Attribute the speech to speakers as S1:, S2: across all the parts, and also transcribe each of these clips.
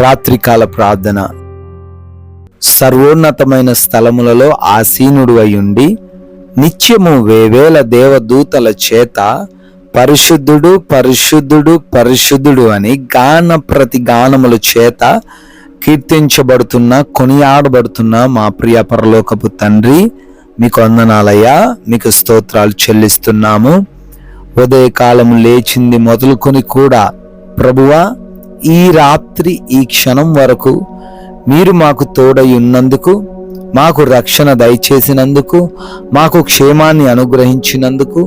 S1: రాత్రికాల ప్రార్థన. సర్వోన్నతమైన స్థలములలో ఆసీనుడు అయ్యుండి నిత్యము వేవేల దేవదూతల చేత పరిశుద్ధుడు పరిశుద్ధుడు పరిశుద్ధుడు అని ప్రతి గానముల చేత కీర్తించబడుతున్న కొనియాడబడుతున్న మా ప్రియ పరలోకపు తండ్రి, మీకు వందనాలయ్యా, మీకు స్తోత్రాలు చెల్లిస్తున్నాము. ఉదయకాలము లేచింది మొదలుకొని కూడా ప్రభువా, ఈ రాత్రి ఈ క్షణం వరకు మీరు మాకు తోడై ఉన్నందుకు, మాకు రక్షణ దయచేసినందుకు, మాకు క్షేమాన్ని అనుగ్రహించినందుకు,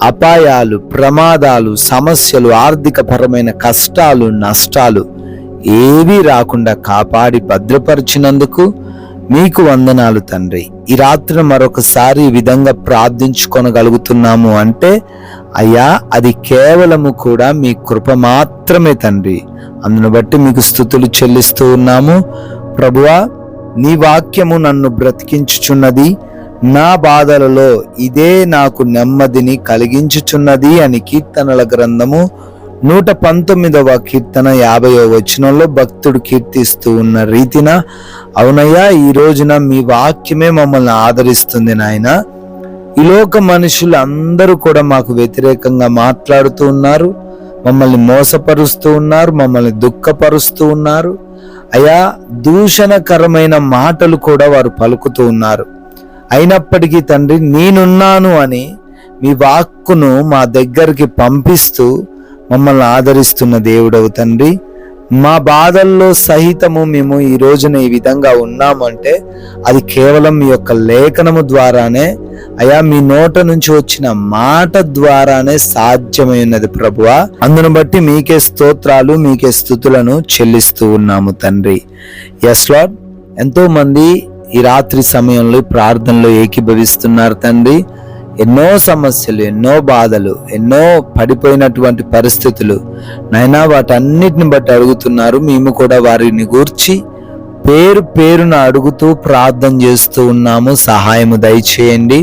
S1: అపాయాలు, ప్రమాదాలు, సమస్యలు, ఆర్థికపరమైన కష్టాలు, నష్టాలు ఏవీ రాకుండా కాపాడి భద్రపరిచినందుకు మీకు వందనాలు తండ్రి. ఈ రాత్రి మరొకసారి ఈ విధంగా ప్రార్థించుకొనగలుగుతున్నాము అంటే అయ్యా, అది కేవలము కూడా మీ కృప మాత్రమే తండ్రి. అందును బట్టి మీకు స్తుతులు చెల్లిస్తూ ఉన్నాము. ప్రభువా, నీ వాక్యము నన్ను బ్రతికించుచున్నది, నా బాధలలో ఇదే నాకు నెమ్మదిని కలిగించుచున్నది అని కీర్తనల గ్రంథము 119వ కీర్తన 50వ వచనంలో భక్తుడు కీర్తిస్తూ ఉన్న రీతిన, అవునయ్యా, ఈ రోజున మీ వాక్యమే మమ్మల్ని ఆదరిస్తుంది నాయన. ఈ లోక మనుషులు అందరూ కూడా మాకు వ్యతిరేకంగా మాట్లాడుతూ ఉన్నారు, మమ్మల్ని మోసపరుస్తూ ఉన్నారు, మమ్మల్ని దుఃఖపరుస్తూ ఉన్నారు. అయా, దూషణకరమైన మాటలు కూడా వారు పలుకుతూ ఉన్నారు. అయినప్పటికీ తండ్రి, నేనున్నాను అని మీ వాక్కును మా దగ్గరికి పంపిస్తూ మమ్మల్ని ఆదరిస్తున్న దేవుడవు తండ్రి. మా బాధల్లో సహితము మేము ఈ రోజున ఈ విధంగా ఉన్నామంటే అది కేవలం మీ యొక్క లేఖనము ద్వారానే, అయా, మీ నోట నుంచి వచ్చిన మాట ద్వారానే సాధ్యమైనది ప్రభువా. అందును బట్టి మీకే స్తోత్రాలు, మీకే స్తుతులను చెల్లిస్తూ ఉన్నాము తండ్రి. ఎస్ లార్డ్, ఎంతో మంది ఈ రాత్రి సమయంలో ప్రార్థనలో ఏకీభవిస్తున్నారు తండ్రి. ఎన్నో సమస్యలు, ఎన్నో బాధలు, ఎన్నో పడిపోయినటువంటి పరిస్థితులు నైనా వాటన్నిటిని బట్టి అడుగుతున్నారు. మేము కూడా వారిని గూర్చి పేరు పేరున అడుగుతూ ప్రార్థన చేస్తూ ఉన్నాము. సహాయము దయచేయండి.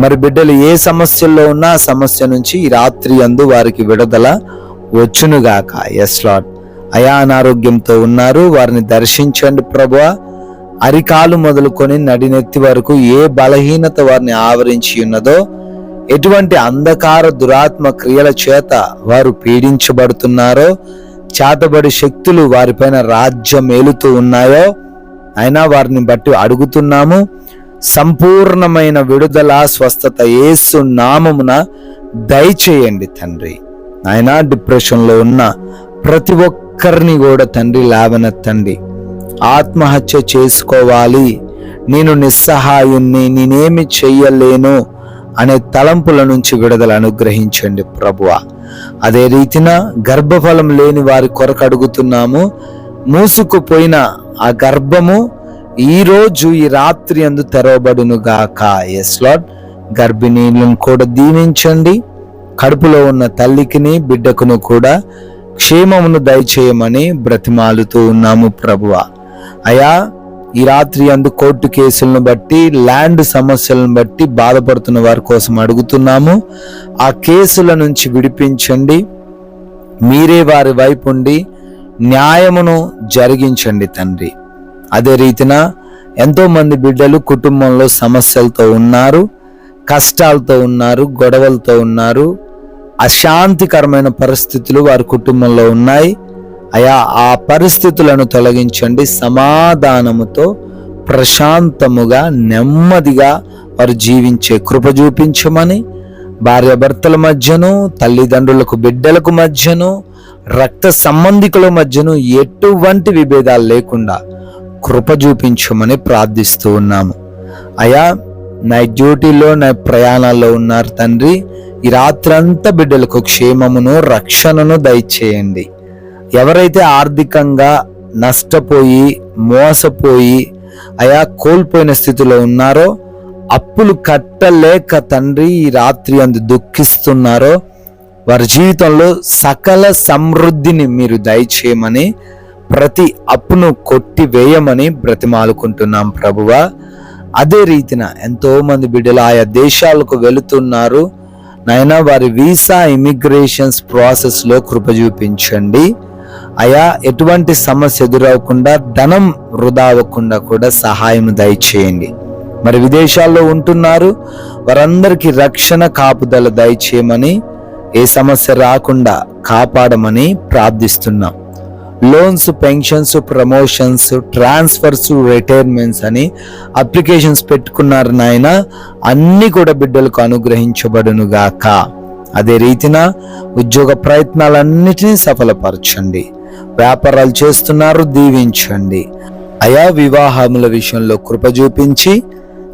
S1: మరి బిడ్డలు ఏ సమస్యల్లో ఉన్నా ఆ సమస్య నుంచి ఈ రాత్రి అందు వారికి విడుదల వచ్చునుగాక. ఎస్ లార్డ్, అయా, అనారోగ్యంతో ఉన్నారు, వారిని దర్శించండి ప్రభువా. అరికాలు మొదలుకొని నడినెత్తి వరకు ఏ బలహీనత వారిని ఆవరించి ఉన్నదో, ఎటువంటి అంధకార దురాత్మ క్రియల చేత వారు పీడించబడుతున్నారో, చాతబడి శక్తులు వారిపైన రాజ్యం ఏలుతూ ఉన్నాయో అయినా వారిని బట్టి అడుగుతున్నాము. సంపూర్ణమైన విడుదల, స్వస్థత యేసు నామమున దయచేయండి తండ్రి. అయినా డిప్రెషన్లో ఉన్న ప్రతి ఒక్కరిని కూడా తండ్రి లేవనెత్తండి. ఆత్మహత్య చేసుకోవాలి, నేను నిస్సహాయుణ్ణి, నేనేమి చెయ్యలేను అనే తలంపుల నుంచి విడుదల అనుగ్రహించండి ప్రభువా. అదే రీతిన గర్భఫలం లేని వారి కొరకు అడుగుతున్నాము. మూసుకుపోయిన ఆ గర్భము ఈ రోజు ఈ రాత్రి అందు తెరవబడును గాక. ఎస్ లార్డ్, గర్భిణీలను కూడా దీవించండి. కడుపులో ఉన్న తల్లికిని బిడ్డకును కూడా క్షేమమును దయచేయమని బ్రతిమాలుతూ ఉన్నాము ప్రభువా. అయా, ఈ రాత్రి అందు కోర్టు కేసులను బట్టి, ల్యాండ్ సమస్యలను బట్టి బాధపడుతున్న వారి కోసం అడుగుతున్నాము. ఆ కేసుల నుంచి విడిపించండి. మీరే వారి వైపు ఉండి న్యాయమును జరిగించండి తండ్రి. అదే రీతిన ఎంతో మంది బిడ్డలు కుటుంబంలో సమస్యలతో ఉన్నారు, కష్టాలతో ఉన్నారు, గొడవలతో ఉన్నారు, అశాంతికరమైన పరిస్థితులు వారి కుటుంబంలో ఉన్నాయి. అయా, ఆ పరిస్థితులను తొలగించండి. సమాధానముతో ప్రశాంతముగా నెమ్మదిగా వారు జీవించే కృప చూపించమని, భార్యాభర్తల మధ్యను, తల్లిదండ్రులకు బిడ్డలకు మధ్యను, రక్త సంబంధికుల మధ్యను ఎటువంటి విభేదాలు లేకుండా కృప చూపించమని ప్రార్థిస్తూ ఉన్నాము. అయా, నా డ్యూటీలో, నా ప్రయాణాల్లో ఉన్నారు తండ్రి. ఈ రాత్రంతా బిడ్డలకు క్షేమమును, రక్షణను దయచేయండి. ఎవరైతే ఆర్థికంగా నష్టపోయి, మోసపోయి, అయా, కోల్పోయిన స్థితిలో ఉన్నారో, అప్పులు కట్టలేక తండ్రి ఈ రాత్రి అందు దుఃఖిస్తున్నారో, వారి జీవితంలో సకల సమృద్ధిని మీరు దయచేయమని, ప్రతి అప్పును కొట్టివేయమని బ్రతిమాలుకుంటున్నాం ప్రభువా. అదే రీతిన ఎంతో మంది బిడ్డలు ఆయా దేశాలకు వెళుతున్నారు. నాయనా, వారి వీసా ఇమిగ్రేషన్స్ ప్రాసెస్లో కృప చూపించండి. అయా ఎటువంటి సమస్య ఎదురవకుండా, ధనం వృధా అవ్వకుండా కూడా సహాయం దయచేయండి. మరి విదేశాల్లో ఉంటున్నారు, వారందరికీ రక్షణ కాపుదల దయచేయమని, ఏ సమస్య రాకుండా కాపాడమని ప్రార్థిస్తున్నాం. Loans, pensions, promotions, transfers, retirements అని అప్లికేషన్స్ పెట్టుకున్నారు నాయన, అన్ని కూడా బిడ్డలకు అనుగ్రహించబడును గాక. అదే రీతిన ఉద్యోగ ప్రయత్నాలన్నిటినీ సఫలపరచండి. వ్యాపారాలు చేస్తున్నారు, దీవించండి అయా. వివాహముల విషయంలో కృప చూపించి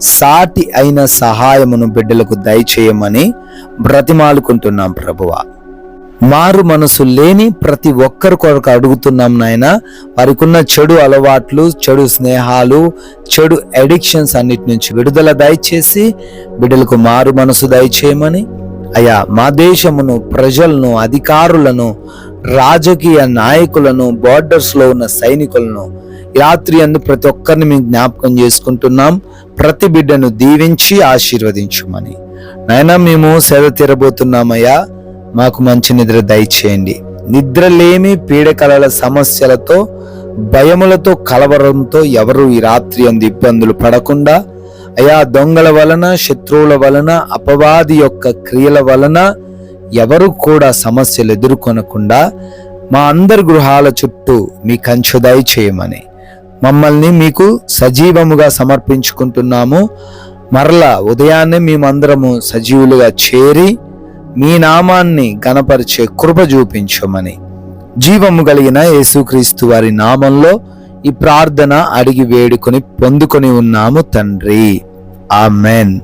S1: సాటి అయిన సహాయమును బిడ్డలకు దయచేయమని బ్రతిమాలుకుంటున్నాం ప్రభువా. మారు మనసు లేని ప్రతి ఒక్కరి కొరకు అడుగుతున్నాం నాయన. వారికి ఉన్న చెడు అలవాట్లు, చెడు స్నేహాలు, చెడు అడిక్షన్స్ అన్నిటి నుంచి విడుదల దయచేసి బిడ్డలకు మారు మనసు దయచేయమని అయ్యా. మా దేశమును, ప్రజలను, అధికారులను, రాజకీయ నాయకులను, బోర్డర్స్ లో ఉన్న సైనికులను రాత్రి అందు ప్రతి ఒక్కరిని మేము జ్ఞాపకం చేసుకుంటున్నాం. ప్రతి బిడ్డను దీవించి ఆశీర్వదించమని నాయన మేము సేద తీరబోతున్నామయ్యా. మాకు మంచి నిద్ర దయచేయండి. నిద్రలేమి, పీడకలల సమస్యలతో, భయములతో, కలవరంతో ఎవరు ఈ రాత్రి అందు ఇబ్బందులు పడకుండా అయా, దొంగల వలన, శత్రువుల వలన, అపవాది యొక్క క్రియల వలన ఎవరు కూడా సమస్యలు ఎదుర్కొనకుండా మా అందరి గృహాల చుట్టూ మీ కంచె దయచేయమని మమ్మల్ని మీకు సజీవముగా సమర్పించుకుంటున్నాము. మరలా ఉదయాన్నే మేమందరము సజీవులుగా చేరి మీ నామాన్ని ఘనపరిచే కృప చూపించమని జీవము కలిగిన యేసుక్రీస్తు వారి నామంలో ఈ ప్రార్థన అడిగి వేడుకొని పొందుకొని ఉన్నాము తండ్రి. ఆమెన్.